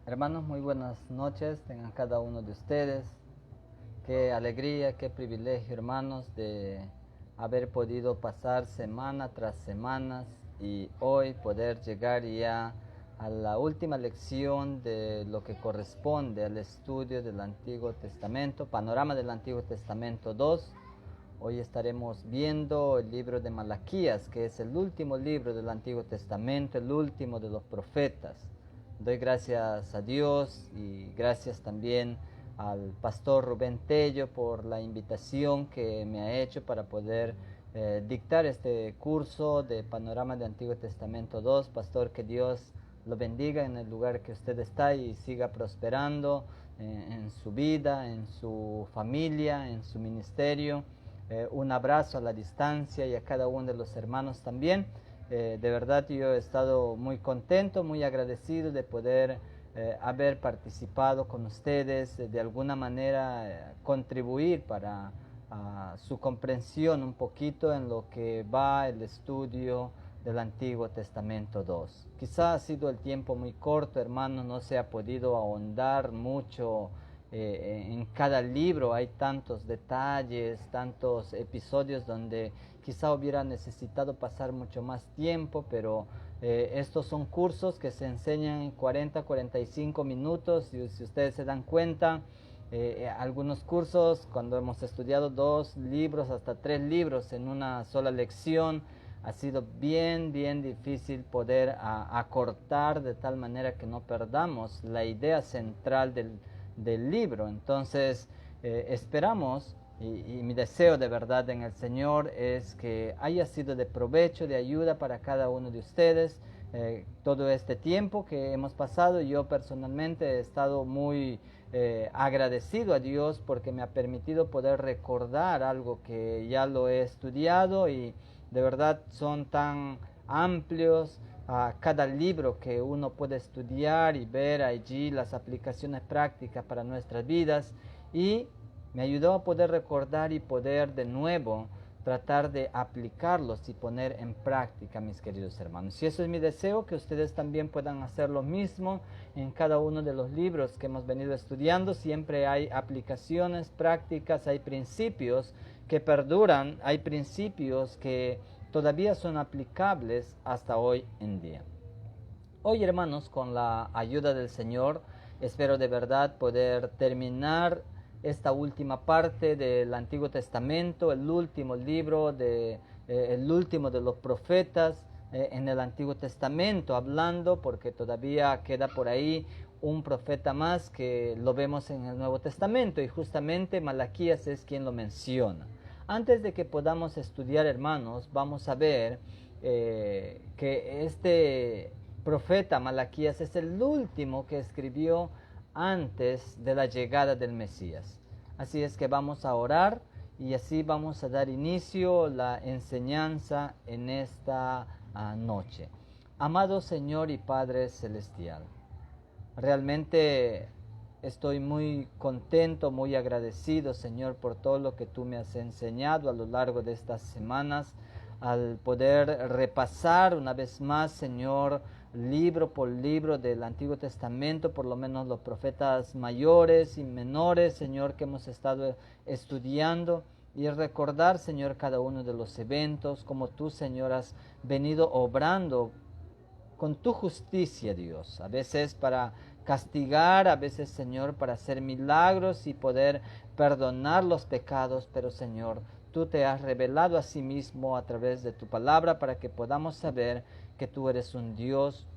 Hermanos, muy buenas noches, tengan cada uno de ustedes. Qué alegría, qué privilegio, hermanos, de haber podido pasar semana tras semana y hoy poder llegar ya a la última lección de lo que corresponde al estudio del Antiguo Testamento, Panorama del Antiguo Testamento 2. Hoy estaremos viendo el libro de Malaquías, que es el último libro del Antiguo Testamento, el último de los profetas. Doy gracias a Dios y gracias también al pastor Rubén Tello por la invitación que me ha hecho para poder dictar este curso de Panorama del Antiguo Testamento 2. Pastor, que Dios lo bendiga en el lugar que usted está y siga prosperando en su vida, en su familia, en su ministerio. Un abrazo a la distancia y a cada uno de los hermanos también. De verdad yo he estado muy contento, muy agradecido de poder haber participado con ustedes, de alguna manera contribuir para su comprensión un poquito en lo que va el estudio del Antiguo Testamento 2. Quizá ha sido el tiempo muy corto, hermanos, no se ha podido ahondar mucho en cada libro, hay tantos detalles, tantos episodios donde quizá hubiera necesitado pasar mucho más tiempo, pero estos son cursos que se enseñan en 40-45 minutos y si ustedes se dan cuenta, algunos cursos cuando hemos estudiado 2 libros hasta 3 libros en una sola lección, ha sido bien difícil poder acortar de tal manera que no perdamos la idea central del libro. Entonces esperamos y mi deseo de verdad en el Señor es que haya sido de provecho, de ayuda para cada uno de ustedes. Todo este tiempo que hemos pasado, yo personalmente he estado muy agradecido a Dios porque me ha permitido poder recordar algo que ya lo he estudiado y de verdad son tan amplios cada libro que uno puede estudiar y ver allí las aplicaciones prácticas para nuestras vidas y me ayudó a poder recordar y poder de nuevo tratar de aplicarlos y poner en práctica, mis queridos hermanos. Y eso es mi deseo, que ustedes también puedan hacer lo mismo en cada uno de los libros que hemos venido estudiando. Siempre hay aplicaciones prácticas, hay principios que perduran, hay principios que todavía son aplicables hasta hoy en día. Hoy, hermanos, con la ayuda del Señor, espero de verdad poder terminar esta última parte del Antiguo Testamento, el último libro, el último de los profetas en el Antiguo Testamento, hablando, porque todavía queda por ahí un profeta más que lo vemos en el Nuevo Testamento y justamente Malaquías es quien lo menciona. Antes de que podamos estudiar, hermanos, vamos a ver que este profeta Malaquías es el último que escribió antes de la llegada del Mesías. Así es que vamos a orar y así vamos a dar inicio a la enseñanza en esta noche. Amado Señor y Padre Celestial, realmente estoy muy contento, muy agradecido, Señor, por todo lo que tú me has enseñado a lo largo de estas semanas, al poder repasar una vez más, Señor, libro por libro del Antiguo Testamento, por lo menos los profetas mayores y menores, Señor, que hemos estado estudiando, y recordar, Señor, cada uno de los eventos, como tú, Señor, has venido obrando con tu justicia, Dios, a veces para castigar, a veces, Señor, para hacer milagros y poder perdonar los pecados, pero, Señor, tú te has revelado a sí mismo a través de tu palabra para que podamos saber que tú eres un Dios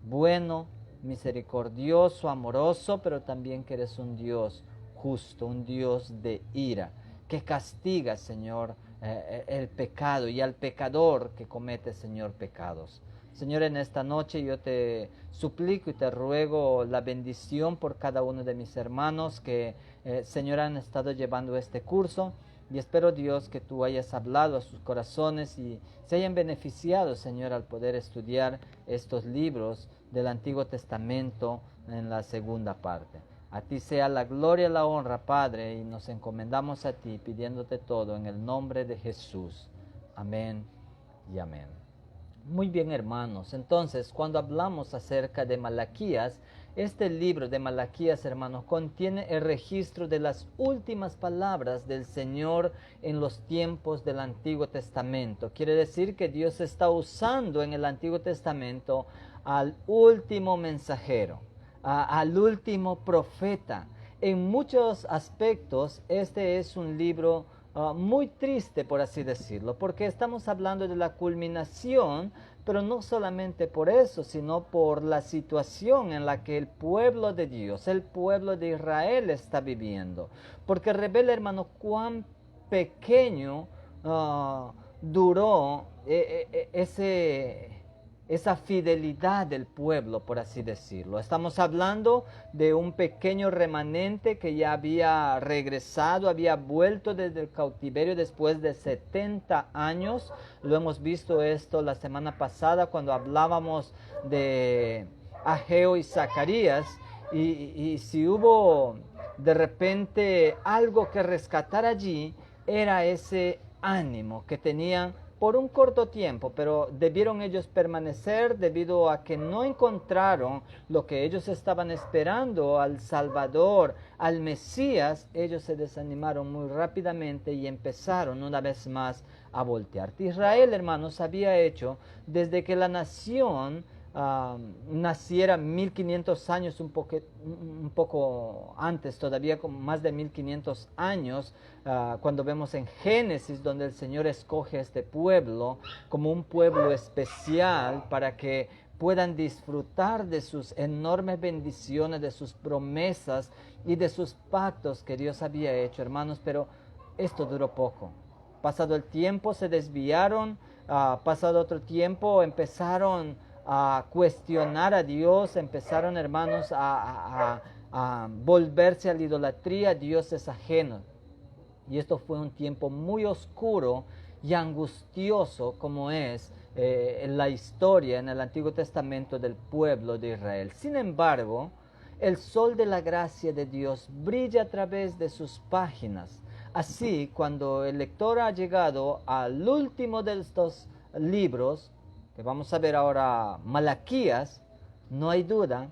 bueno, misericordioso, amoroso, pero también que eres un Dios justo, un Dios de ira, que castiga, Señor, el pecado y al pecador que comete, Señor, pecados. Señor, en esta noche yo te suplico y te ruego la bendición por cada uno de mis hermanos que, Señor, han estado llevando este curso. Y espero, Dios, que tú hayas hablado a sus corazones y se hayan beneficiado, Señor, al poder estudiar estos libros del Antiguo Testamento en la segunda parte. A ti sea la gloria y la honra, Padre, y nos encomendamos a ti pidiéndote todo en el nombre de Jesús. Amén y amén. Muy bien, hermanos. Entonces, cuando hablamos acerca de Malaquías, este libro de Malaquías, hermanos, contiene el registro de las últimas palabras del Señor en los tiempos del Antiguo Testamento. Quiere decir que Dios está usando en el Antiguo Testamento al último mensajero, al último profeta. En muchos aspectos, este es un libro muy triste, por así decirlo, porque estamos hablando de la culminación, pero no solamente por eso, sino por la situación en la que el pueblo de Dios, el pueblo de Israel está viviendo, porque revela, hermano, cuán pequeño duró esa fidelidad del pueblo, por así decirlo. Estamos hablando de un pequeño remanente que ya había regresado, había vuelto desde el cautiverio después de 70 años. Lo hemos visto esto la semana pasada cuando hablábamos de Ageo y Zacarías. Y si hubo de repente algo que rescatar allí, era ese ánimo que tenían por un corto tiempo, pero debieron ellos permanecer debido a que no encontraron lo que ellos estaban esperando, al Salvador, al Mesías. Ellos se desanimaron muy rápidamente y empezaron una vez más a voltear. Israel, hermanos, había hecho desde que la nación naciera 1500 años, un poco antes, todavía con más de 1500 años, cuando vemos en Génesis, donde el Señor escoge a este pueblo como un pueblo especial para que puedan disfrutar de sus enormes bendiciones, de sus promesas y de sus pactos que Dios había hecho, hermanos, pero esto duró poco. Pasado el tiempo se desviaron, pasado otro tiempo empezaron a cuestionar a Dios, empezaron, hermanos, a volverse a la idolatría, dioses ajenos. Y esto fue un tiempo muy oscuro y angustioso, como es la historia en el Antiguo Testamento del pueblo de Israel. Sin embargo, el sol de la gracia de Dios brilla a través de sus páginas. Así, cuando el lector ha llegado al último de estos libros, que vamos a ver ahora, Malaquías, no hay duda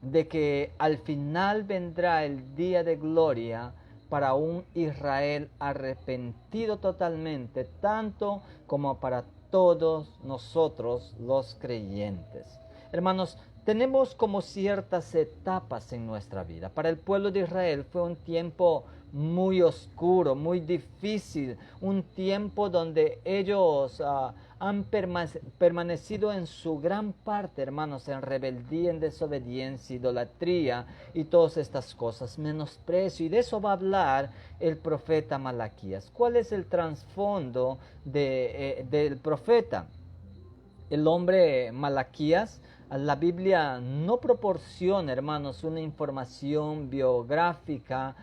de que al final vendrá el día de gloria para un Israel arrepentido totalmente, tanto como para todos nosotros los creyentes. Hermanos, tenemos como ciertas etapas en nuestra vida. Para el pueblo de Israel fue un tiempo muy oscuro, muy difícil, un tiempo donde ellos han permanecido en su gran parte, hermanos, en rebeldía, en desobediencia, idolatría y todas estas cosas, menosprecio. Y de eso va a hablar el profeta Malaquías. ¿Cuál es el trasfondo del profeta? El hombre Malaquías, la Biblia no proporciona, hermanos, una información biográfica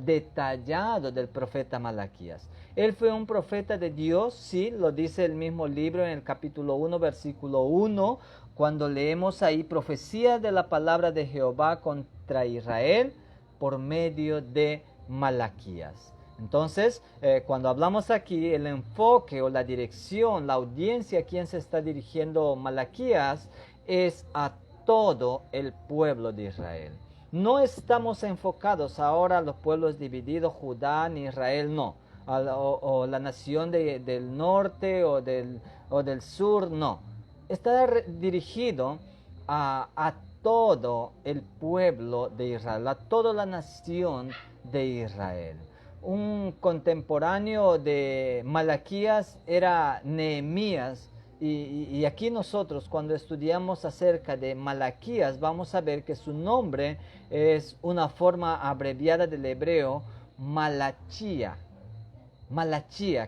detallada del profeta Malaquías. Él fue un profeta de Dios, sí, lo dice el mismo libro en el capítulo 1, versículo 1, cuando leemos ahí profecía de la palabra de Jehová contra Israel por medio de Malaquías. Entonces, cuando hablamos aquí, el enfoque o la dirección, la audiencia a quien se está dirigiendo Malaquías es a todo el pueblo de Israel. No estamos enfocados ahora a los pueblos divididos, Judá ni Israel, no. O la nación del norte o del sur, no. Está dirigido a todo el pueblo de Israel, a toda la nación de Israel. Un contemporáneo de Malaquías era Nehemías, y aquí nosotros cuando estudiamos acerca de Malaquías vamos a ver que su nombre es una forma abreviada del hebreo Malachía,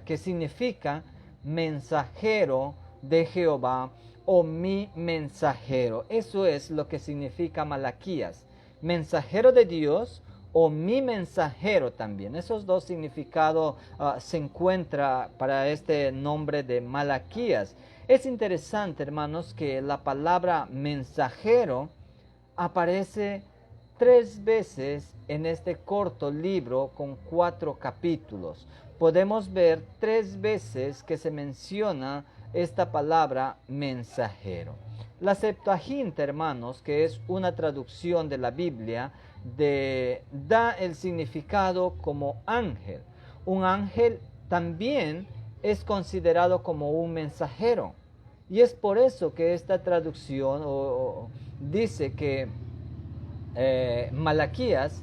que significa mensajero de Jehová o mi mensajero. Eso es lo que significa Malaquías, mensajero de Dios o mi mensajero también. Esos dos significados se encuentran para este nombre de Malaquías. Es interesante, hermanos, que la palabra mensajero aparece 3 veces en este corto libro con 4 capítulos. Podemos ver 3 veces que se menciona esta palabra mensajero. La Septuaginta, hermanos, que es una traducción de la Biblia, da el significado como ángel. Un ángel también es considerado como un mensajero. Y es por eso que esta traducción dice que Malaquías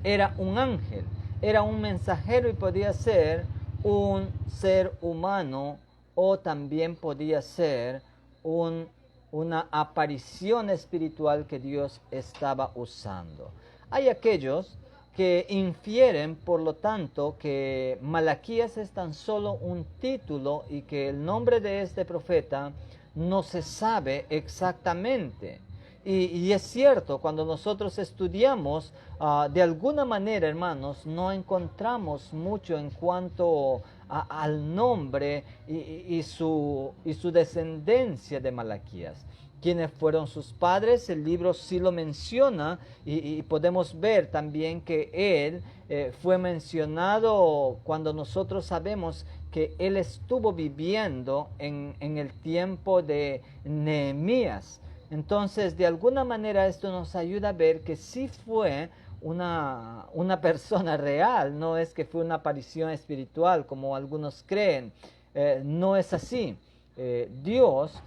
era un ángel, era un mensajero y podía ser un ser humano o también podía ser una aparición espiritual que Dios estaba usando. Hay aquellos que infieren, por lo tanto, que Malaquías es tan solo un título y que el nombre de este profeta no se sabe exactamente. Y es cierto, cuando nosotros estudiamos, de alguna manera, hermanos, no encontramos mucho en cuanto al nombre y su descendencia de Malaquías. ¿Quiénes fueron sus padres? El libro sí lo menciona y podemos ver también que él fue mencionado cuando nosotros sabemos que él estuvo viviendo en el tiempo de Nehemías. Entonces, de alguna manera esto nos ayuda a ver que sí fue una persona real, no es que fue una aparición espiritual como algunos creen. No es así. Dios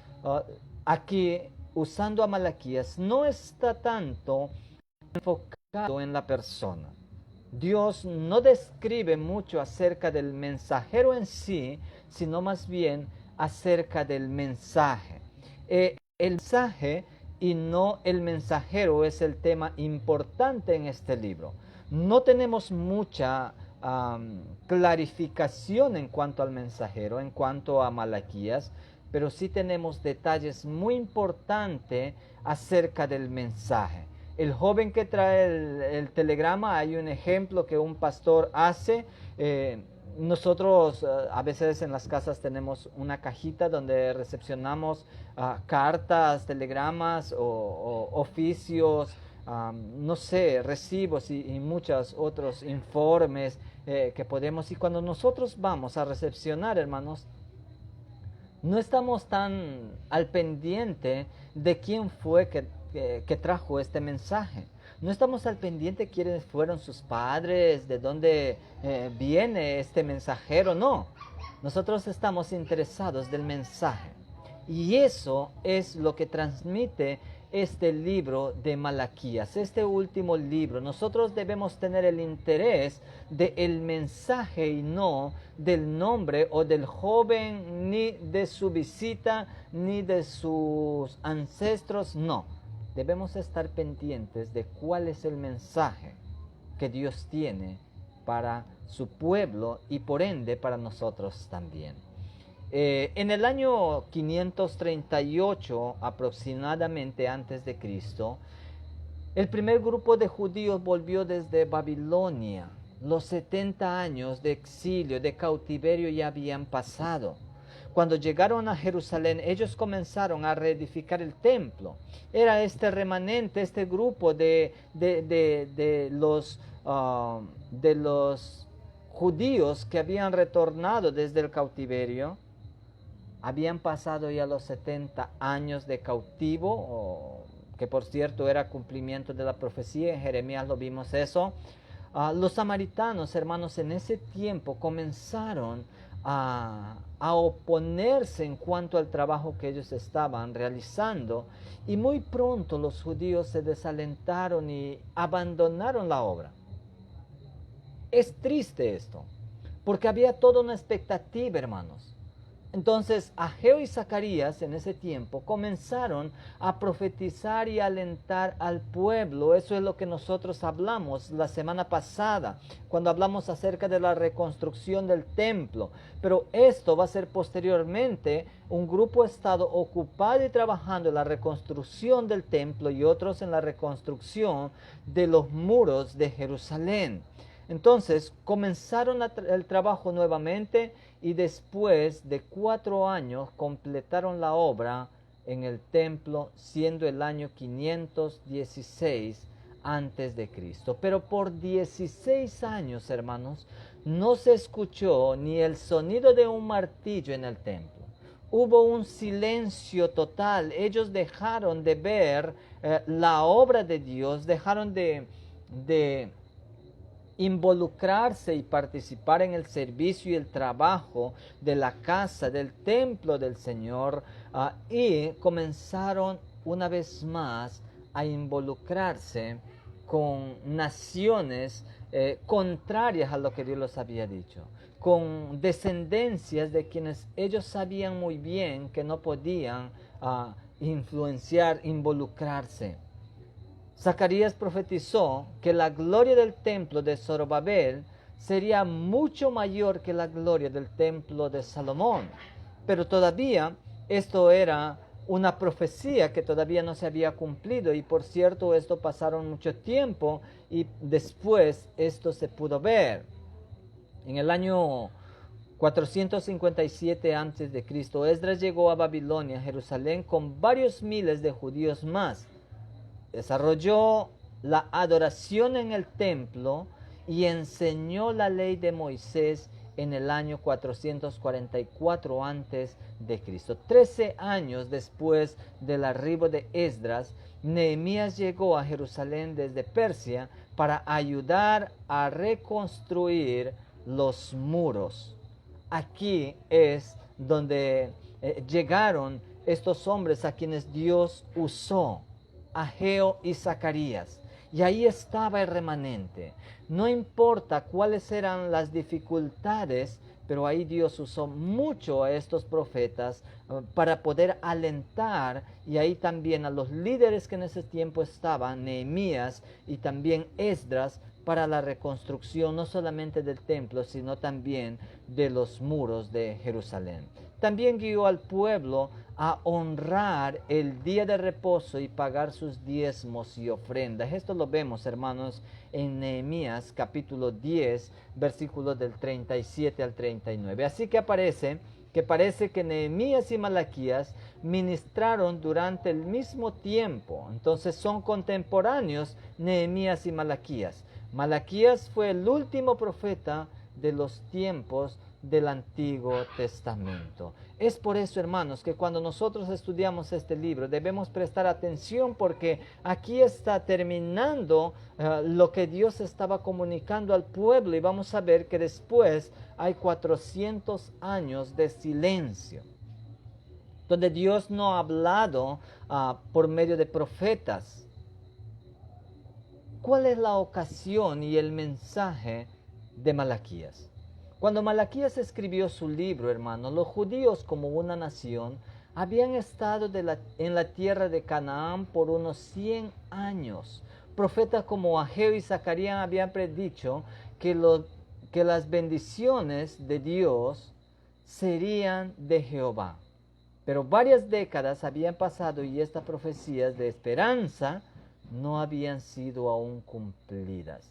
aquí, usando a Malaquías, no está tanto enfocado en la persona. Dios no describe mucho acerca del mensajero en sí, sino más bien acerca del mensaje. El mensaje y no el mensajero es el tema importante en este libro. No tenemos mucha clarificación en cuanto al mensajero, en cuanto a Malaquías, pero sí tenemos detalles muy importantes acerca del mensaje. El joven que trae el telegrama, hay un ejemplo que un pastor hace. Nosotros a veces en las casas tenemos una cajita donde recepcionamos cartas, telegramas o oficios, no sé, recibos y muchos otros informes que podemos. Y cuando nosotros vamos a recepcionar, hermanos, no estamos tan al pendiente de quién fue que trajo este mensaje. No estamos al pendiente quiénes fueron sus padres, de dónde viene este mensajero, no. Nosotros estamos interesados del mensaje. Y eso es lo que transmite este libro de Malaquías, este último libro. Nosotros debemos tener el interés del mensaje y no del nombre o del joven, ni de su visita, ni de sus ancestros, no. Debemos estar pendientes de cuál es el mensaje que Dios tiene para su pueblo y por ende para nosotros también. En el año 538 aproximadamente antes de Cristo, el primer grupo de judíos volvió desde Babilonia. Los 70 años de exilio, de cautiverio ya habían pasado. Cuando llegaron a Jerusalén, ellos comenzaron a reedificar el templo. Era este remanente, este grupo de los judíos que habían retornado desde el cautiverio. Habían pasado ya los 70 años de cautivo, que por cierto era cumplimiento de la profecía. En Jeremías lo vimos eso. Los samaritanos, hermanos, en ese tiempo comenzaron a oponerse en cuanto al trabajo que ellos estaban realizando, y muy pronto los judíos se desalentaron y abandonaron la obra. Es triste esto, porque había toda una expectativa, hermanos. Entonces Ageo y Zacarías en ese tiempo comenzaron a profetizar y alentar al pueblo. Eso es lo que nosotros hablamos la semana pasada, cuando hablamos acerca de la reconstrucción del templo. Pero esto va a ser posteriormente. Un grupo ha estado ocupado y trabajando en la reconstrucción del templo y otros en la reconstrucción de los muros de Jerusalén. Entonces comenzaron el trabajo nuevamente y después de 4 años completaron la obra en el templo, siendo el año 516 antes de Cristo. Pero por 16 años, hermanos, no se escuchó ni el sonido de un martillo en el templo. hubo un silencio total. Ellos dejaron de ver la obra de Dios, dejaron de involucrarse y participar en el servicio y el trabajo de la casa, del templo del Señor, y comenzaron una vez más a involucrarse con naciones contrarias a lo que Dios les había dicho, con descendencias de quienes ellos sabían muy bien que no podían influenciar, involucrarse. Zacarías profetizó que la gloria del templo de Zorobabel sería mucho mayor que la gloria del templo de Salomón. Pero todavía esto era una profecía que todavía no se había cumplido, y por cierto esto pasaron mucho tiempo y después esto se pudo ver. En el año 457 a.C., Esdras llegó a Babilonia, Jerusalén, con varios miles de judíos más. Desarrolló la adoración en el templo y enseñó la ley de Moisés en el año 444 a.C. 13 años después del arribo de Esdras, Nehemías llegó a Jerusalén desde Persia para ayudar a reconstruir los muros. Aquí es donde llegaron estos hombres a quienes Dios usó, Ageo y Zacarías, y ahí estaba el remanente. No importa cuáles eran las dificultades, pero ahí Dios usó mucho a estos profetas para poder alentar, y ahí también a los líderes que en ese tiempo estaban, Nehemías y también Esdras, para la reconstrucción no solamente del templo, sino también de los muros de Jerusalén. También guió al pueblo a honrar el día de reposo y pagar sus diezmos y ofrendas. Esto lo vemos, hermanos, en Nehemías capítulo 10, versículos del 37 al 39. Así que parece que Nehemías y Malaquías ministraron durante el mismo tiempo. Entonces son contemporáneos Nehemías y Malaquías. Malaquías fue el último profeta de los tiempos del Antiguo Testamento. Es por eso, hermanos, que cuando nosotros estudiamos este libro debemos prestar atención, porque aquí está terminando lo que Dios estaba comunicando al pueblo, y vamos a ver que después hay 400 años de silencio, donde Dios no ha hablado por medio de profetas. ¿Cuál es la ocasión y el mensaje de Malaquías? Cuando Malaquías escribió su libro, hermano, los judíos como una nación habían estado en la tierra de Canaán por unos 100 años. Profetas como Ageo y Zacarías habían predicho que las bendiciones de Dios serían de Jehová. Pero varias décadas habían pasado y estas profecías de esperanza no habían sido aún cumplidas.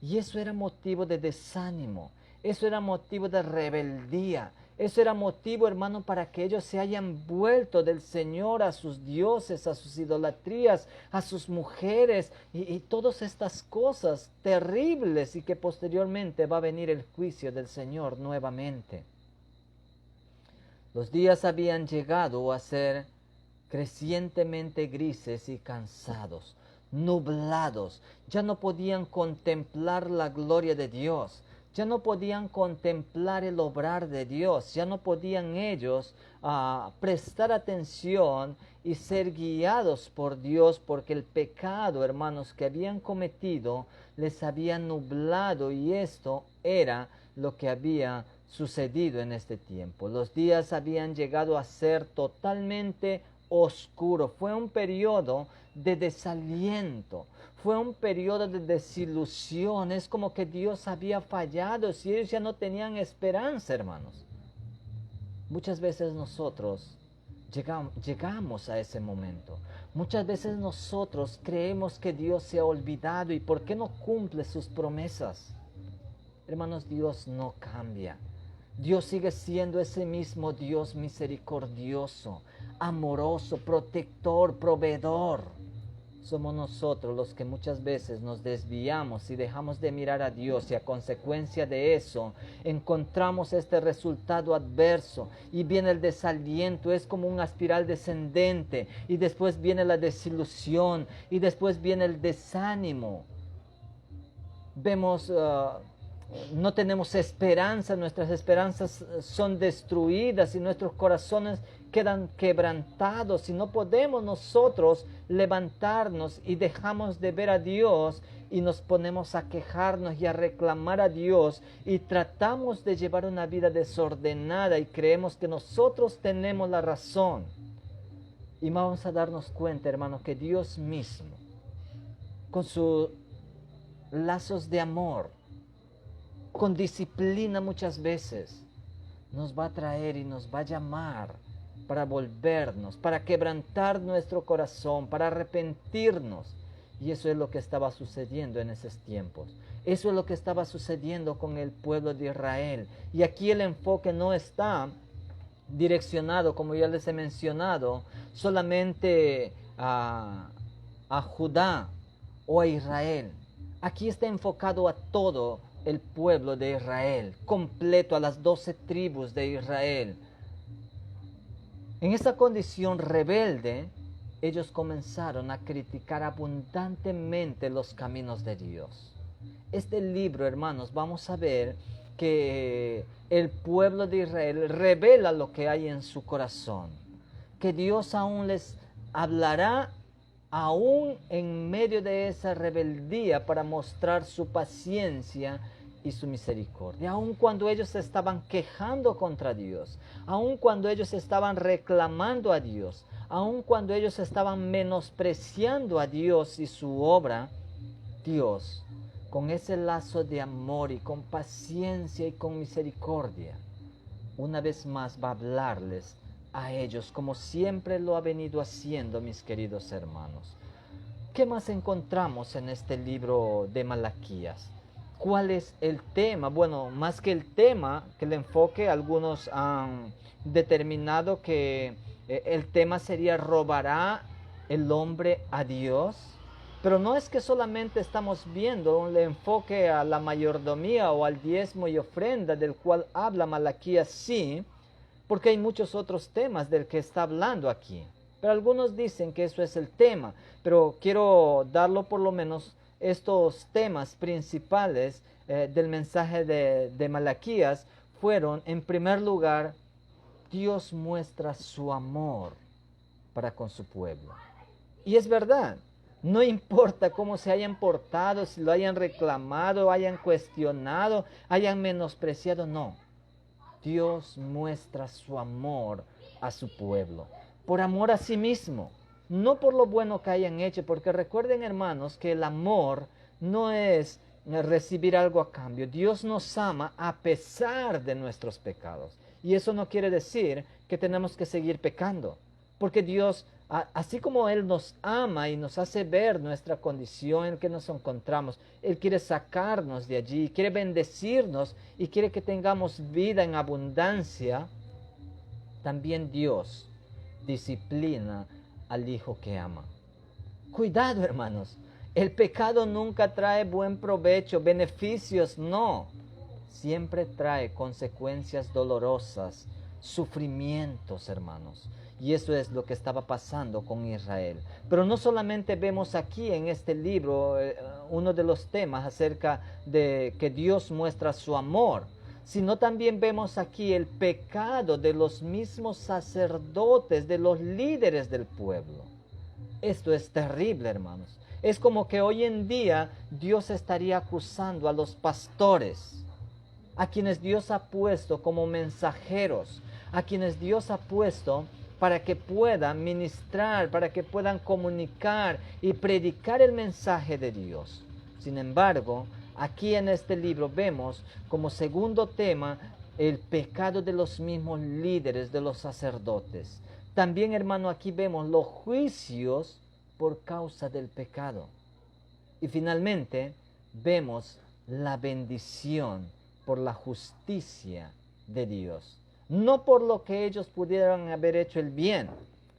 Y eso era motivo de desánimo, eso era motivo de rebeldía, eso era motivo, hermano, para que ellos se hayan vuelto del Señor a sus dioses, a sus idolatrías, a sus mujeres y todas estas cosas terribles, y que posteriormente va a venir el juicio del Señor nuevamente. Los días habían llegado a ser crecientemente grises y cansados, nublados. Ya no podían contemplar la gloria de Dios, ya no podían contemplar el obrar de Dios, ya no podían ellos prestar atención y ser guiados por Dios, porque el pecado, hermanos, que habían cometido les había nublado, y esto era lo que había sucedido en este tiempo. Los días habían llegado a ser totalmente oscuros. Fue un periodo de desaliento, fue un periodo de desilusión. Es como que Dios había fallado, si ellos ya no tenían esperanza, hermanos. Muchas veces nosotros llegamos a ese momento. Muchas veces nosotros creemos que Dios se ha olvidado y por qué no cumple sus promesas. Hermanos, Dios no cambia. Dios sigue siendo ese mismo Dios misericordioso, amoroso, protector, proveedor. somos nosotros los que muchas veces nos desviamos y dejamos de mirar a Dios, y a consecuencia de eso encontramos este resultado adverso y viene el desaliento. Es como una espiral descendente, y después viene la desilusión, y después viene el desánimo. Vemos, no tenemos esperanza, nuestras esperanzas son destruidas y nuestros corazones quedan quebrantados, y no podemos nosotros levantarnos, y dejamos de ver a Dios y nos ponemos a quejarnos y a reclamar a Dios, y tratamos de llevar una vida desordenada y creemos que nosotros tenemos la razón. Y vamos a darnos cuenta, hermanos, que Dios mismo, con sus lazos de amor, con disciplina muchas veces, nos va a traer y nos va a llamar para volvernos, para quebrantar nuestro corazón, para arrepentirnos. Y eso es lo que estaba sucediendo en esos tiempos. Eso es lo que estaba sucediendo con el pueblo de Israel. Y aquí el enfoque no está direccionado, como ya les he mencionado, solamente a Judá o a Israel. Aquí está enfocado a todo el pueblo de Israel, completo, a las 12 tribus de Israel. En esa condición rebelde, ellos comenzaron a criticar abundantemente los caminos de Dios. Este libro, hermanos, vamos a ver que el pueblo de Israel revela lo que hay en su corazón, que Dios aún les hablará aún en medio de esa rebeldía para mostrar su paciencia y su misericordia. Aun cuando ellos se estaban quejando contra Dios, aun cuando ellos estaban reclamando a Dios, aun cuando ellos estaban menospreciando a Dios y su obra, Dios, con ese lazo de amor y con paciencia y con misericordia, una vez más va a hablarles a ellos, como siempre lo ha venido haciendo, mis queridos hermanos. ¿Qué más encontramos en este libro de Malaquías? ¿Cuál es el tema? Bueno, más que el tema, que el enfoque, algunos han determinado que el tema sería: ¿robará el hombre a Dios? Pero no es que solamente estamos viendo un enfoque a la mayordomía o al diezmo y ofrenda del cual habla Malaquías, sí, porque hay muchos otros temas del que está hablando aquí. Pero algunos dicen que eso es el tema, pero quiero darlo por lo menos estos temas principales del mensaje de Malaquías fueron, en primer lugar, Dios muestra su amor para con su pueblo. Y es verdad, no importa cómo se hayan portado, si lo hayan reclamado, hayan cuestionado, hayan menospreciado, no. Dios muestra su amor a su pueblo, por amor a sí mismo, no por lo bueno que hayan hecho, porque recuerden, hermanos, que el amor no es recibir algo a cambio. Dios nos ama a pesar de nuestros pecados, y eso no quiere decir que tenemos que seguir pecando, porque Dios, así como Él nos ama y nos hace ver nuestra condición en que nos encontramos, Él quiere sacarnos de allí, quiere bendecirnos y quiere que tengamos vida en abundancia. También Dios disciplina al hijo que ama. Cuidado, hermanos, el pecado nunca trae buen provecho, beneficios, no. Siempre trae consecuencias dolorosas, sufrimientos, hermanos. Y eso es lo que estaba pasando con Israel. Pero no solamente vemos aquí en este libro uno de los temas acerca de que Dios muestra su amor, sino también vemos aquí el pecado de los mismos sacerdotes, de los líderes del pueblo. Esto es terrible, hermanos. Es como que hoy en día Dios estaría acusando a los pastores, a quienes Dios ha puesto como mensajeros, a quienes Dios ha puesto para que puedan ministrar, para que puedan comunicar y predicar el mensaje de Dios. Sin embargo, aquí en este libro vemos como segundo tema el pecado de los mismos líderes, de los sacerdotes. También, hermano, aquí vemos los juicios por causa del pecado. Y finalmente vemos la bendición por la justicia de Dios. No por lo que ellos pudieran haber hecho el bien,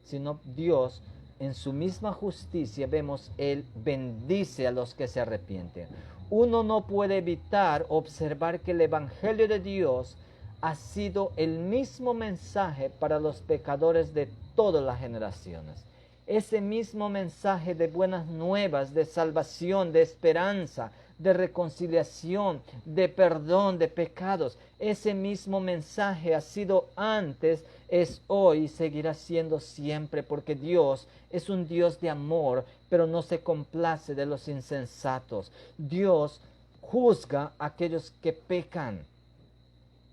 sino Dios en su misma justicia, vemos, Él bendice a los que se arrepienten. Uno no puede evitar observar que el Evangelio de Dios ha sido el mismo mensaje para los pecadores de todas las generaciones. Ese mismo mensaje de buenas nuevas, de salvación, de esperanza, de reconciliación, de perdón de pecados. Ese mismo mensaje ha sido antes, es hoy y seguirá siendo siempre, porque Dios es un Dios de amor, pero no se complace de los insensatos. Dios juzga a aquellos que pecan.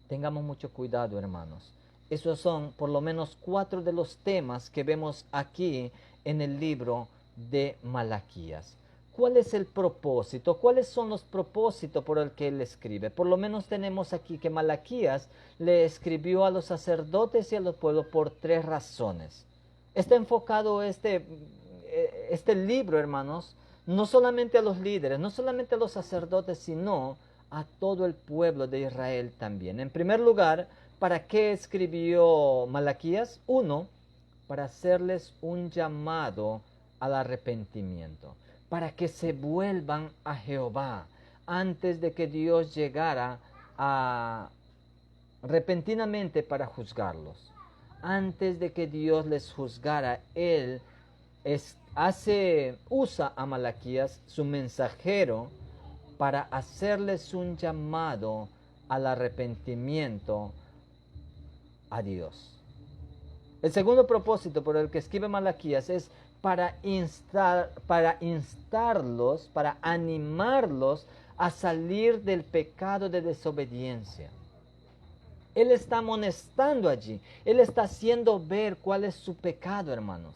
Tengamos mucho cuidado, hermanos. Esos son por lo menos 4 de los temas que vemos aquí en el libro de Malaquías. ¿Cuál es el propósito? ¿Cuáles son los propósitos por el que él escribe? Por lo menos tenemos aquí que Malaquías le escribió a los sacerdotes y a los pueblos por 3 razones. Está enfocado este libro, hermanos, no solamente a los líderes, no solamente a los sacerdotes, sino a todo el pueblo de Israel también. En primer lugar, ¿para qué escribió Malaquías? 1, para hacerles un llamado al arrepentimiento, para que se vuelvan a Jehová antes de que Dios llegara repentinamente para juzgarlos. Antes de que Dios les juzgara, Él usa a Malaquías, su mensajero, para hacerles un llamado al arrepentimiento a Dios. El segundo propósito por el que escribe Malaquías es para instarlos, para animarlos a salir del pecado de desobediencia. Él está amonestando allí, Él está haciendo ver cuál es su pecado, hermanos.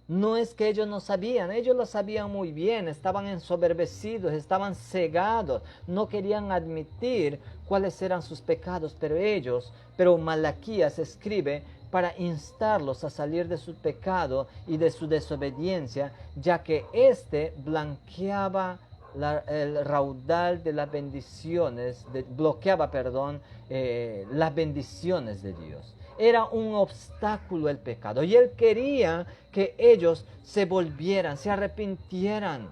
No es que ellos no sabían, ellos lo sabían muy bien, estaban ensoberbecidos, estaban cegados, no querían admitir cuáles eran sus pecados, pero Malaquías escribe para instarlos a salir de su pecado y de su desobediencia, ya que blanqueaba el raudal de las bendiciones, bloqueaba las bendiciones de Dios. Era un obstáculo el pecado y él quería que ellos se volvieran, se arrepintieran.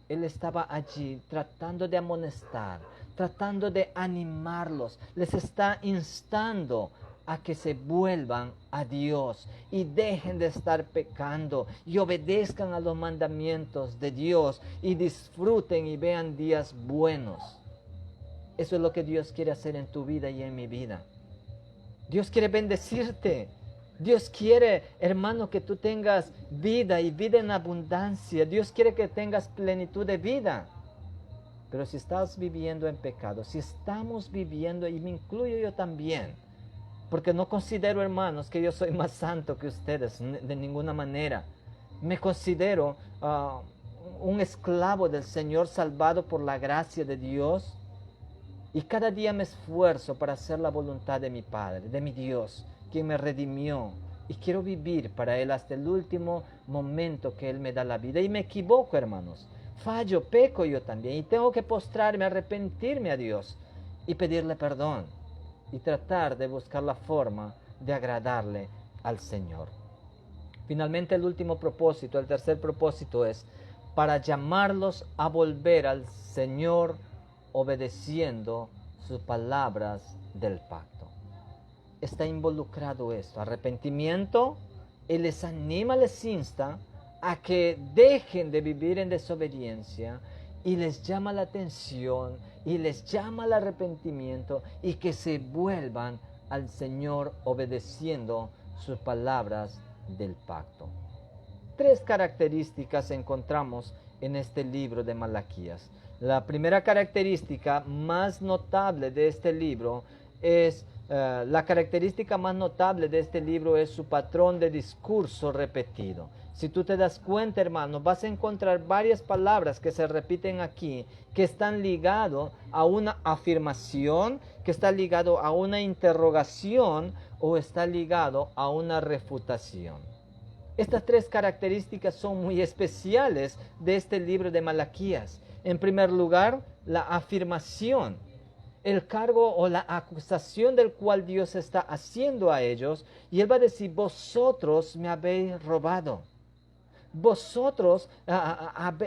Él estaba allí tratando de amonestar, tratando de animarlos, les está instando a que se vuelvan a Dios y dejen de estar pecando y obedezcan a los mandamientos de Dios y disfruten y vean días buenos. Eso es lo que Dios quiere hacer en tu vida y en mi vida. Dios quiere bendecirte. Dios quiere, hermano, que tú tengas vida y vida en abundancia. Dios quiere que tengas plenitud de vida. Pero si estás viviendo en pecado, si estamos viviendo, y me incluyo yo también, porque no considero, hermanos, que yo soy más santo que ustedes, de ninguna manera. Me considero un esclavo del Señor, salvado por la gracia de Dios. Y cada día me esfuerzo para hacer la voluntad de mi Padre, de mi Dios, quien me redimió. Y quiero vivir para Él hasta el último momento que Él me da la vida. Y me equivoco, hermanos. Fallo, peco yo también. Y tengo que postrarme, arrepentirme a Dios y pedirle perdón. Y tratar de buscar la forma de agradarle al Señor. Finalmente, el último propósito, el tercer propósito es para llamarlos a volver al Señor, obedeciendo sus palabras del pacto. Está involucrado esto, arrepentimiento. Él les anima, les insta a que dejen de vivir en desobediencia y les llama la atención y les llama al arrepentimiento y que se vuelvan al Señor obedeciendo sus palabras del pacto. 3 características encontramos en este libro de Malaquías. La primera característica más notable de este libro es su patrón de discurso repetido. Si tú te das cuenta, hermano, vas a encontrar varias palabras que se repiten aquí, que están ligadas a una afirmación, que está ligado a una interrogación o está ligado a una refutación. Estas 3 características son muy especiales de este libro de Malaquías. En primer lugar, la afirmación, el cargo o la acusación del cual Dios está haciendo a ellos, y Él va a decir: vosotros me habéis robado. vosotros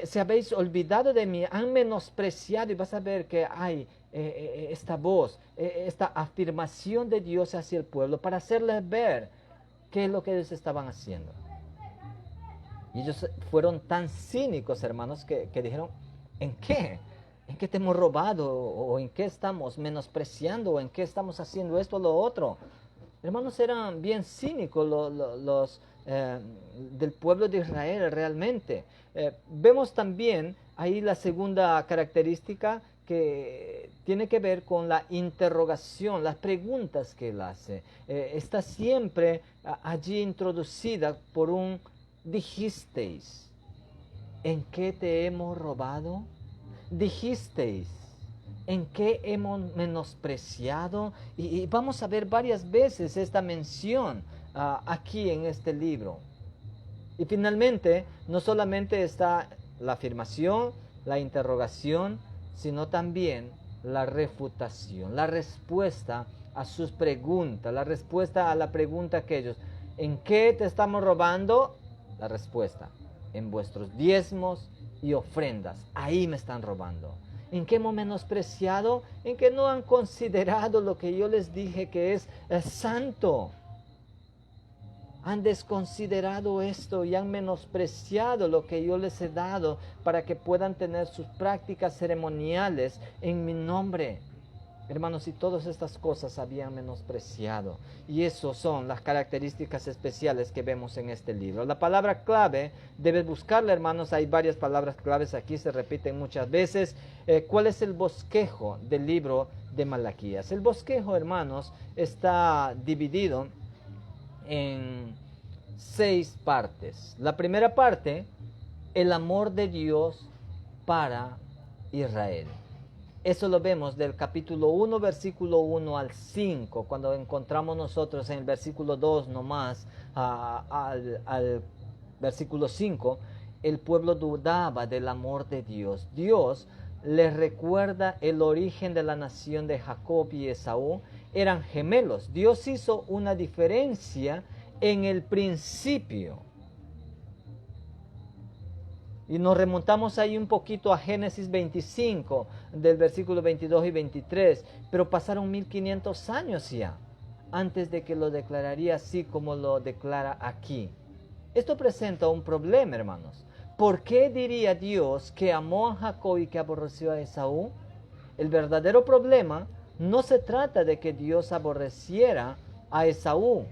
se habéis olvidado de mí, han menospreciado, y vas a ver que hay esta voz, esta afirmación de Dios hacia el pueblo para hacerles ver qué es lo que ellos estaban haciendo. Y ellos fueron tan cínicos, hermanos, que dijeron, ¿en qué? ¿En qué te hemos robado? ¿O en qué estamos menospreciando? ¿O en qué estamos haciendo esto o lo otro? Hermanos, eran bien cínicos los del pueblo de Israel realmente. Vemos también ahí la segunda característica que tiene que ver con la interrogación, las preguntas que él hace. Está siempre allí introducida por un dijisteis. ¿En qué te hemos robado? Dijisteis. ¿En qué hemos menospreciado? Y vamos a ver varias veces esta mención aquí en este libro. Y finalmente, no solamente está la afirmación, la interrogación, sino también la refutación, la respuesta a sus preguntas, la respuesta a la pregunta que ellos, ¿en qué te estamos robando? La respuesta, en vuestros diezmos y ofrendas, ahí me están robando. ¿En qué hemos menospreciado? En que no han considerado lo que yo les dije que es santo. Han desconsiderado esto y han menospreciado lo que yo les he dado para que puedan tener sus prácticas ceremoniales en mi nombre. Hermanos, y todas estas cosas habían menospreciado. Y eso son las características especiales que vemos en este libro. La palabra clave, debes buscarla, hermanos. Hay varias palabras claves aquí, se repiten muchas veces. ¿Cuál es el bosquejo del libro de Malaquías? El bosquejo, hermanos, está dividido en 6 partes. La primera parte, el amor de Dios para Israel. Eso lo vemos del capítulo 1, versículo 1 al 5, cuando encontramos nosotros en el versículo 2 nomás al versículo 5, el pueblo dudaba del amor de Dios. Dios les recuerda el origen de la nación de Jacob y Esaú. Eran gemelos. Dios hizo una diferencia en el principio. Y nos remontamos ahí un poquito a Génesis 25, del versículo 22 y 23. Pero pasaron 1500 años ya, antes de que lo declararía así como lo declara aquí. Esto presenta un problema, hermanos. ¿Por qué diría Dios que amó a Jacob y que aborreció a Esaú? El verdadero problema no se trata de que Dios aborreciera a Esaú,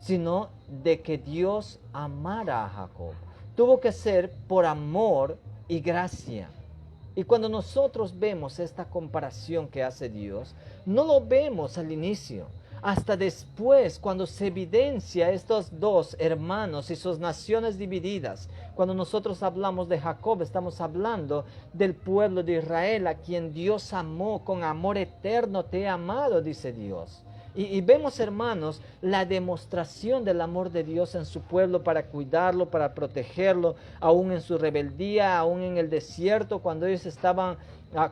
sino de que Dios amara a Jacob. Tuvo que ser por amor y gracia. Y cuando nosotros vemos esta comparación que hace Dios, no lo vemos al inicio. Hasta después, cuando se evidencia estos dos hermanos y sus naciones divididas. Cuando nosotros hablamos de Jacob, estamos hablando del pueblo de Israel, a quien Dios amó con amor eterno. Te he amado, dice Dios. Y vemos, hermanos, la demostración del amor de Dios en su pueblo para cuidarlo, para protegerlo, aún en su rebeldía, aún en el desierto, cuando ellos estaban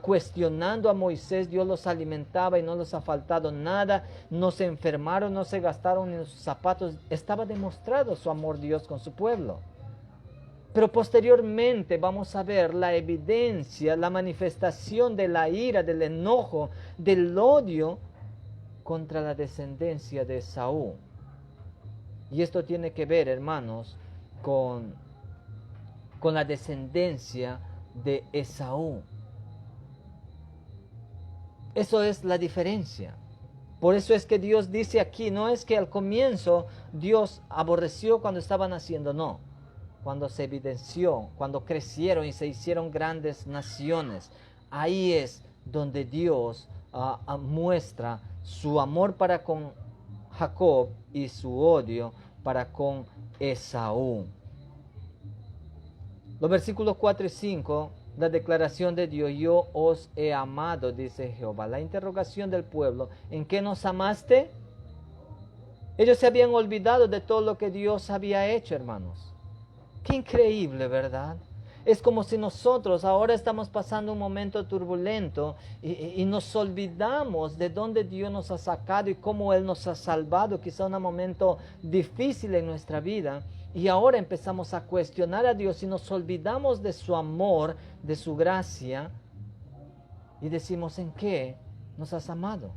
cuestionando a Moisés, Dios los alimentaba y no les ha faltado nada, no se enfermaron, no se gastaron en sus zapatos. Estaba demostrado su amor Dios con su pueblo. Pero posteriormente vamos a ver la evidencia, la manifestación de la ira, del enojo, del odio contra la descendencia de Esaú. Y esto tiene que ver, hermanos, con la descendencia de Esaú. Eso es la diferencia. Por eso es que Dios dice aquí, no es que al comienzo Dios aborreció cuando estaban naciendo, no. Cuando se evidenció, cuando crecieron y se hicieron grandes naciones, ahí es donde Dios muestra su amor para con Jacob y su odio para con Esaú. Los versículos 4 y 5, la declaración de Dios, yo os he amado, dice Jehová. La interrogación del pueblo, ¿en qué nos amaste? Ellos se habían olvidado de todo lo que Dios había hecho, hermanos. Qué increíble, ¿verdad? Es como si nosotros ahora estamos pasando un momento turbulento y nos olvidamos de dónde Dios nos ha sacado y cómo Él nos ha salvado, quizá un momento difícil en nuestra vida. Y ahora empezamos a cuestionar a Dios y nos olvidamos de su amor, de su gracia, y decimos, ¿en qué nos has amado?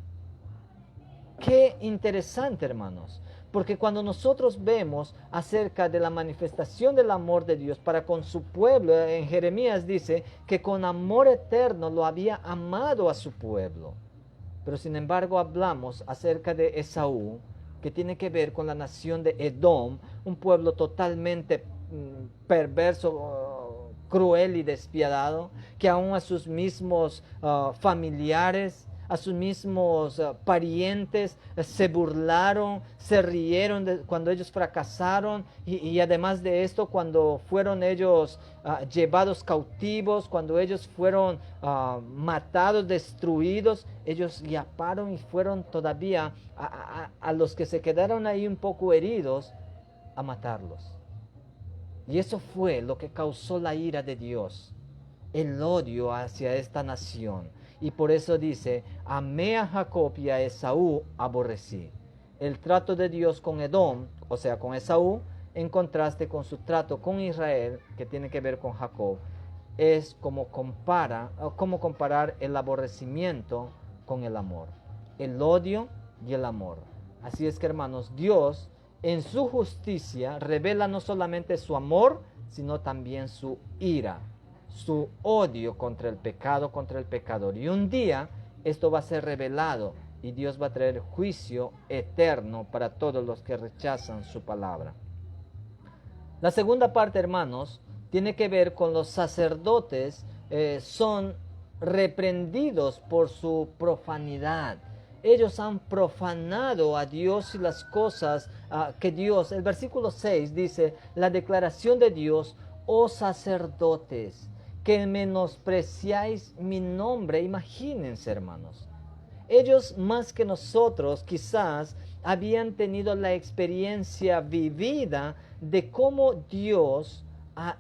Qué interesante, hermanos, porque cuando nosotros vemos acerca de la manifestación del amor de Dios para con su pueblo, en Jeremías dice que con amor eterno lo había amado a su pueblo. Pero sin embargo hablamos acerca de Esaú, que tiene que ver con la nación de Edom, un pueblo totalmente perverso, cruel y despiadado, que aún a sus mismos familiares, a sus mismos parientes se burlaron, se rieron cuando ellos fracasaron y además de esto cuando fueron ellos llevados cautivos, cuando ellos fueron matados, destruidos, ellos guiaparon y fueron todavía a los que se quedaron ahí un poco heridos a matarlos. Y eso fue lo que causó la ira de Dios, el odio hacia esta nación. Y por eso dice, amé a Jacob y a Esaú aborrecí. El trato de Dios con Edom, o sea, con Esaú, en contraste con su trato con Israel, que tiene que ver con Jacob, es como comparar el aborrecimiento con el amor, el odio y el amor. Así es que, hermanos, Dios en su justicia revela no solamente su amor, sino también su ira, su odio contra el pecado, contra el pecador. Y un día esto va a ser revelado y Dios va a traer juicio eterno para todos los que rechazan su palabra. La segunda parte, hermanos, tiene que ver con los sacerdotes, son reprendidos por su profanidad. Ellos han profanado a Dios y las cosas que Dios, el versículo 6 dice, la declaración de Dios, oh sacerdotes, que menospreciáis mi nombre. Imagínense, hermanos, ellos más que nosotros quizás habían tenido la experiencia vivida de cómo Dios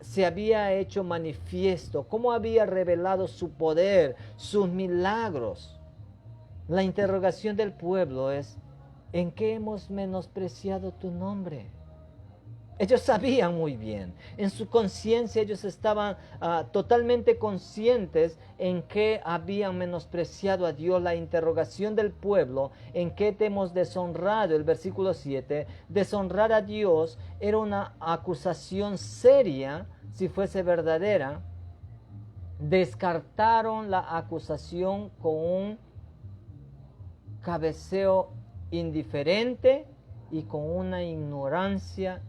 se había hecho manifiesto, cómo había revelado su poder, sus milagros. La interrogación del pueblo es, ¿en qué hemos menospreciado tu nombre? Ellos sabían muy bien, en su conciencia ellos estaban totalmente conscientes en que habían menospreciado a Dios. La interrogación del pueblo, ¿en qué te hemos deshonrado? El versículo 7, deshonrar a Dios era una acusación seria si fuese verdadera. Descartaron la acusación con un cabeceo indiferente y con una ignorancia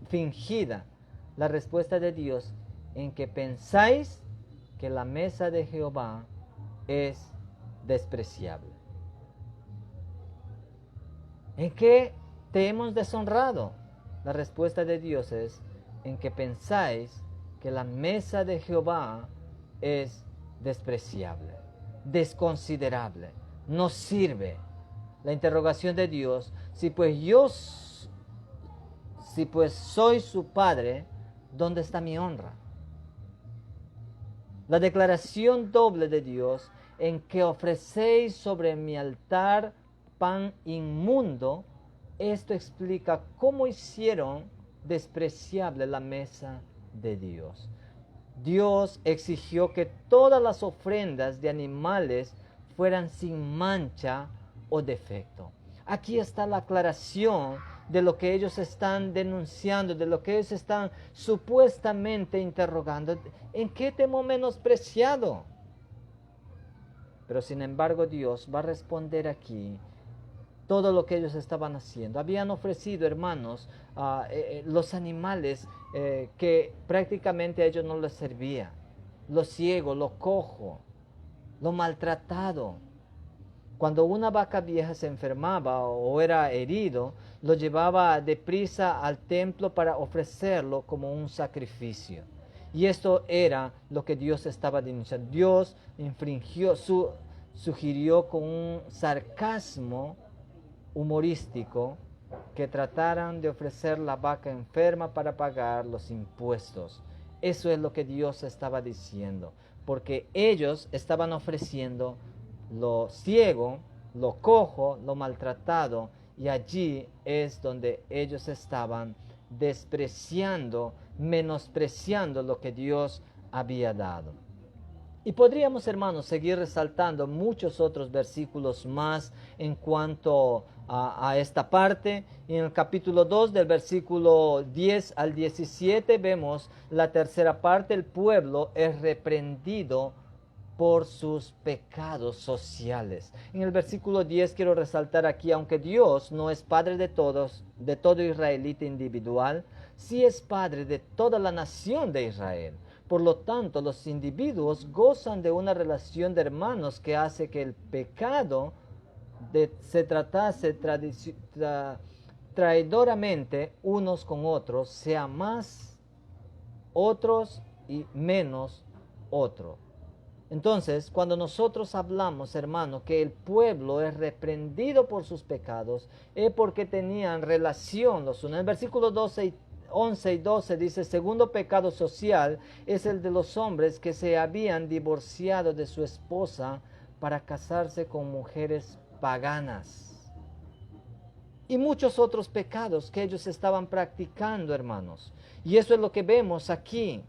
fingida. La respuesta de Dios, en que pensáis que la mesa de Jehová es despreciable. ¿En qué te hemos deshonrado? La respuesta de Dios es, en que pensáis que la mesa de Jehová es despreciable, desconsiderable, no sirve. La interrogación de Dios, si pues soy su padre, ¿dónde está mi honra? La declaración doble de Dios, en que ofrecéis sobre mi altar pan inmundo, esto explica cómo hicieron despreciable la mesa de Dios. Dios exigió que todas las ofrendas de animales fueran sin mancha o defecto. Aquí está la aclaración de lo que ellos están denunciando, de lo que ellos están supuestamente interrogando. ¿En qué te hemos menospreciado? Pero sin embargo Dios va a responder aquí todo lo que ellos estaban haciendo. Habían ofrecido, hermanos, los animales que prácticamente a ellos no les servía. Lo ciego, lo cojo, lo maltratado. Cuando una vaca vieja se enfermaba o era herido, lo llevaba deprisa al templo para ofrecerlo como un sacrificio. Y esto era lo que Dios estaba denunciando. Dios sugirió con un sarcasmo humorístico que trataran de ofrecer la vaca enferma para pagar los impuestos. Eso es lo que Dios estaba diciendo, porque ellos estaban ofreciendo lo ciego, lo cojo, lo maltratado, y allí es donde ellos estaban despreciando, menospreciando lo que Dios había dado. Y podríamos, hermanos, seguir resaltando muchos otros versículos más en cuanto a esta parte. En el capítulo 2, del versículo 10 al 17, vemos la tercera parte: el pueblo es reprendido por sus pecados sociales. En el versículo 10 quiero resaltar aquí: aunque Dios no es padre de todos, de todo israelita individual, sí es padre de toda la nación de Israel. Por lo tanto, los individuos gozan de una relación de hermanos que hace que el pecado se tratase traidoramente unos con otros, sea más otros y menos otro. Entonces, cuando nosotros hablamos, hermano, que el pueblo es reprendido por sus pecados, es porque tenían relación los unos. En el versículo 11 y 12 dice: segundo pecado social es el de los hombres que se habían divorciado de su esposa para casarse con mujeres paganas. Y muchos otros pecados que ellos estaban practicando, hermanos. Y eso es lo que vemos aquí.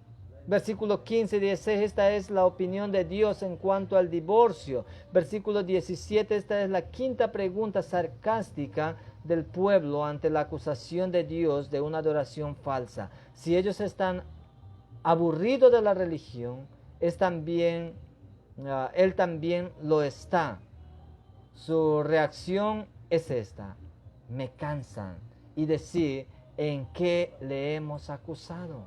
Versículo 15 y 16, esta es la opinión de Dios en cuanto al divorcio. Versículo 17, esta es la quinta pregunta sarcástica del pueblo ante la acusación de Dios de una adoración falsa. Si ellos están aburridos de la religión, él también lo está. Su reacción es esta: me cansan, y decir en qué le hemos acusado.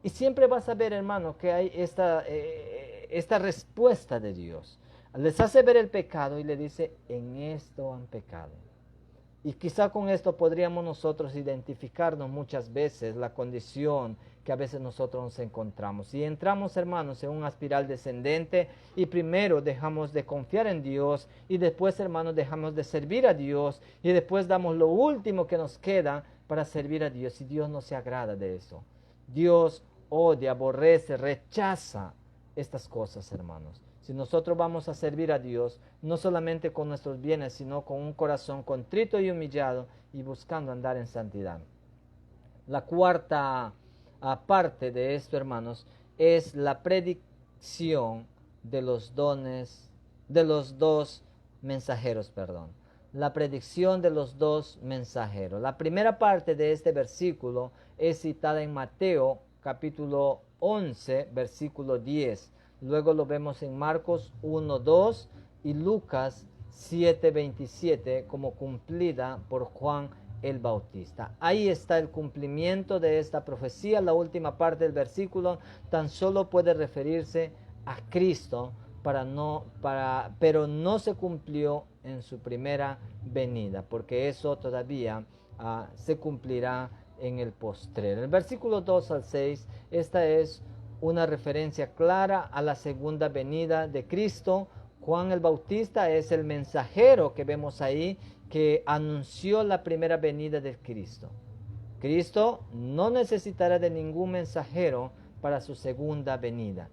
Y siempre vas a ver, hermano, que hay esta respuesta de Dios. Les hace ver el pecado y le dice: en esto han pecado. Y quizá con esto podríamos nosotros identificarnos muchas veces la condición que a veces nosotros nos encontramos. Y entramos, hermanos, en una espiral descendente, y primero dejamos de confiar en Dios, y después, hermanos, dejamos de servir a Dios, y después damos lo último que nos queda para servir a Dios, y Dios no se agrada de eso. Dios odia, aborrece, rechaza estas cosas, hermanos. Si nosotros vamos a servir a Dios, no solamente con nuestros bienes, sino con un corazón contrito y humillado, y buscando andar en santidad. La cuarta parte de esto, hermanos, es la predicción de los dos mensajeros, La predicción de los dos mensajeros. La primera parte de este versículo es citada en Mateo capítulo 11, versículo 10. Luego lo vemos en Marcos 1:2 y Lucas 7:27 como cumplida por Juan el Bautista. Ahí está el cumplimiento de esta profecía. La última parte del versículo tan solo puede referirse a Cristo, pero no se cumplió en su primera venida, porque eso todavía se cumplirá en el postrero. El versículo 2 al 6, esta es una referencia clara a la segunda venida de Cristo. Juan el Bautista es el mensajero que vemos ahí, que anunció la primera venida de Cristo. Cristo no necesitará de ningún mensajero para su segunda venida.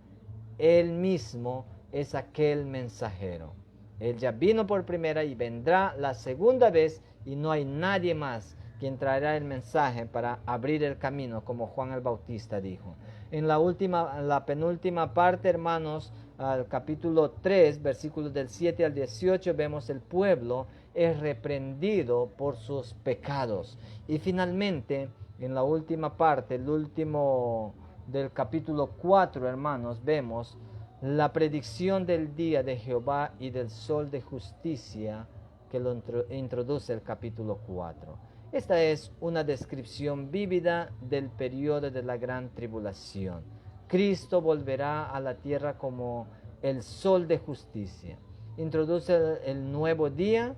Él mismo es aquel mensajero. Él ya vino por primera y vendrá la segunda vez, y no hay nadie más quien traerá el mensaje para abrir el camino, como Juan el Bautista dijo. En la penúltima parte, hermanos, al capítulo 3, versículos del 7 al 18, vemos el pueblo es reprendido por sus pecados. Y finalmente, en la última parte, el último del capítulo 4, hermanos, vemos la predicción del día de Jehová y del sol de justicia, que lo introduce el capítulo 4. Esta es una descripción vívida del periodo de la gran tribulación. Cristo volverá a la tierra como el sol de justicia. Introduce el nuevo día,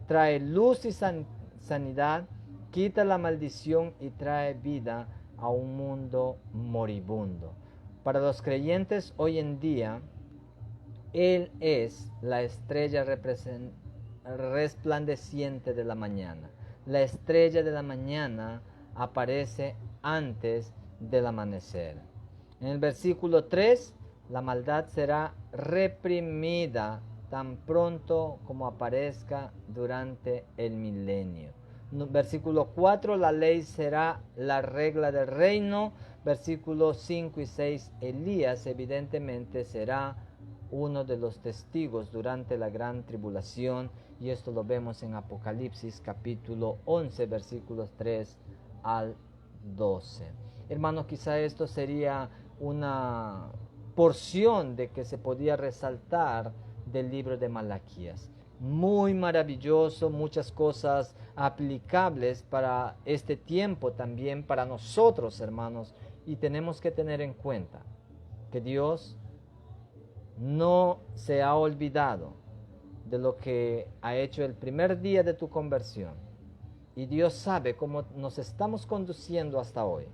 trae luz y sanidad, quita la maldición y trae vida a un mundo moribundo. Para los creyentes hoy en día, Él es la estrella resplandeciente de la mañana. La estrella de la mañana aparece antes del amanecer. En el versículo 3, la maldad será reprimida tan pronto como aparezca durante el milenio. Versículo 4, la ley será la regla del reino. Versículos 5 y 6, Elías evidentemente será uno de los testigos durante la gran tribulación, y esto lo vemos en Apocalipsis capítulo 11, versículos 3 al 12. Hermanos, quizá esto sería una porción de que se podía resaltar del libro de Malaquías. Muy maravilloso, muchas cosas aplicables para este tiempo también, para nosotros, hermanos, y tenemos que tener en cuenta que Dios no se ha olvidado de lo que ha hecho el primer día de tu conversión, y Dios sabe cómo nos estamos conduciendo hasta hoy.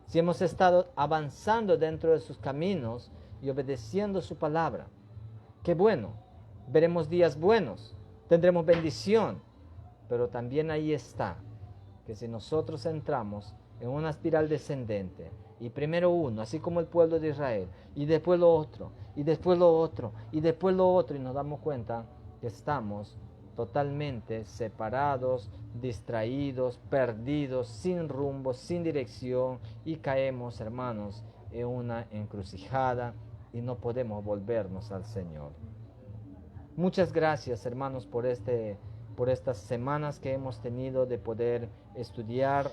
Si hemos estado avanzando dentro de sus caminos y obedeciendo su palabra, qué bueno, veremos días buenos, tendremos bendición, pero también ahí está, que si nosotros entramos en una espiral descendente, y primero uno, así como el pueblo de Israel, y después lo otro, y después lo otro, y después lo otro, y nos damos cuenta que estamos totalmente separados, distraídos, perdidos, sin rumbo, sin dirección, y caemos, hermanos, en una encrucijada y no podemos volvernos al Señor. Muchas gracias, hermanos, por estas semanas que hemos tenido de poder estudiar.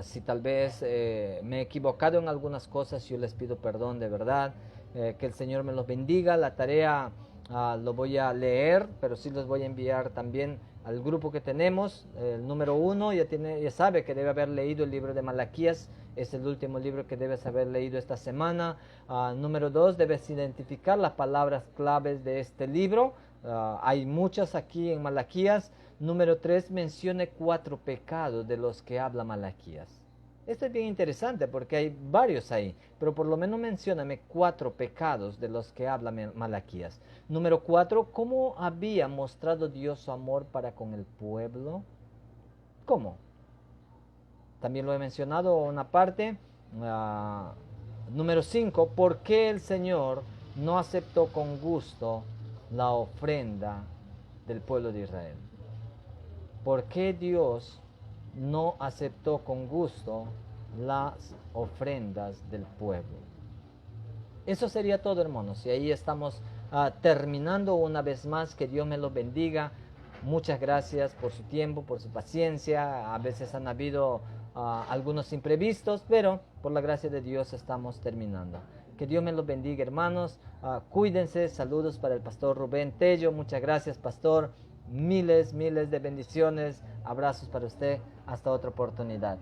Si tal vez me he equivocado en algunas cosas, yo les pido perdón de verdad. Que el Señor me los bendiga. La tarea lo voy a leer, pero sí los voy a enviar también al grupo que tenemos. El número 1 ya sabe que debe haber leído el libro de Malaquías. Es el último libro que debes haber leído esta semana. Número 2, debes identificar las palabras claves de este libro. Hay muchas aquí en Malaquías. Número 3, mencione 4 pecados de los que habla Malaquías. Esto es bien interesante porque hay varios ahí, pero por lo menos mencióname 4 pecados de los que habla Malaquías. Número 4, ¿cómo había mostrado Dios su amor para con el pueblo? ¿Cómo? También lo he mencionado una parte. Número 5, ¿por qué el Señor no aceptó con gusto la ofrenda del pueblo de Israel? ¿Por qué Dios no aceptó con gusto las ofrendas del pueblo? Eso sería todo, hermanos, y ahí estamos terminando una vez más. Que Dios me los bendiga. Muchas gracias por su tiempo, por su paciencia. A veces han habido algunos imprevistos, pero por la gracia de Dios estamos terminando. Que Dios me los bendiga, hermanos. Cuídense. Saludos para el pastor Rubén Tello. Muchas gracias, pastor. Miles de bendiciones. Abrazos para usted. Hasta otra oportunidad.